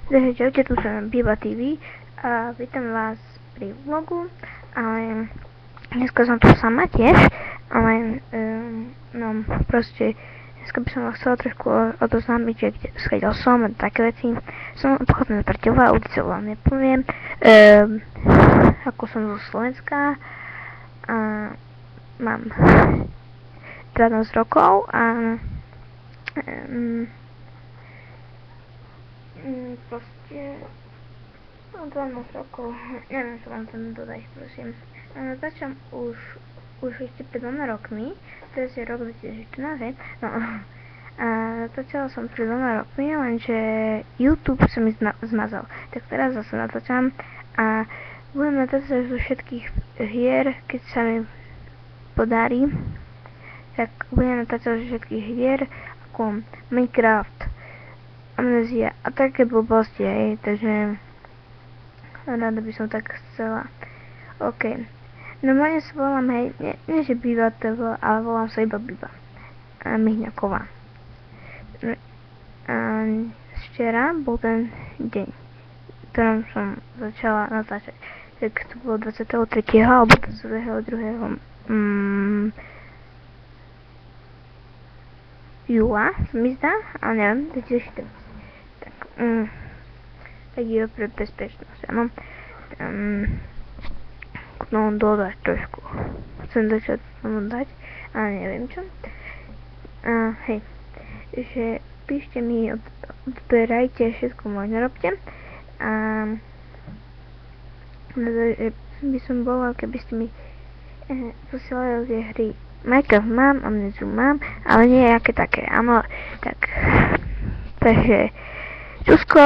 Takže čaute, tu som Biba TV a vítam vás pri vlogu, ale dneska som tu sama tiež, ale no proste dneska by som vás chcela trošku odoznámiť, že kde schodil som a také veci. Som pochádzam z Brťova, ulice vám nepoviem, ako som zo Slovenska a mám 12 rokov a proste 12 rokov, neviem, čo vám tam dodať, prosím. Začám už ešte pred 2 rokmi, teraz je rok 2014, no. A začala som pred 2 rokmi, lenže YouTube sa mi zmazal. Tak teraz zase natáčam a budem natáčať zo všetkých hier, keď sa mi podarí. Tak budem natáčať zo všetkých hier, ako Minecraft, Amnézia a také blbosti, takže rada by som tak chcela. OK. Normálne sa volám, nie že Biba TV, ale volám sa iba Biba. Mihňaková. Včera bol ten deň, v ktorom som začala natáčať. Tak to bolo 23. alebo 22. júla, mi zdá, ale neviem, 2014. Tak je pre bezpečnosť, áno. No, dodať trošku. Chcem začať dať, ale neviem čo. Hej, že píšte mi, odberajte, všetko možno robte. By som bola, keby ste mi posielali tie hry. Minecraft mám, Amnéziu mám, ale nie aké také, áno, tak. Takže, čusko!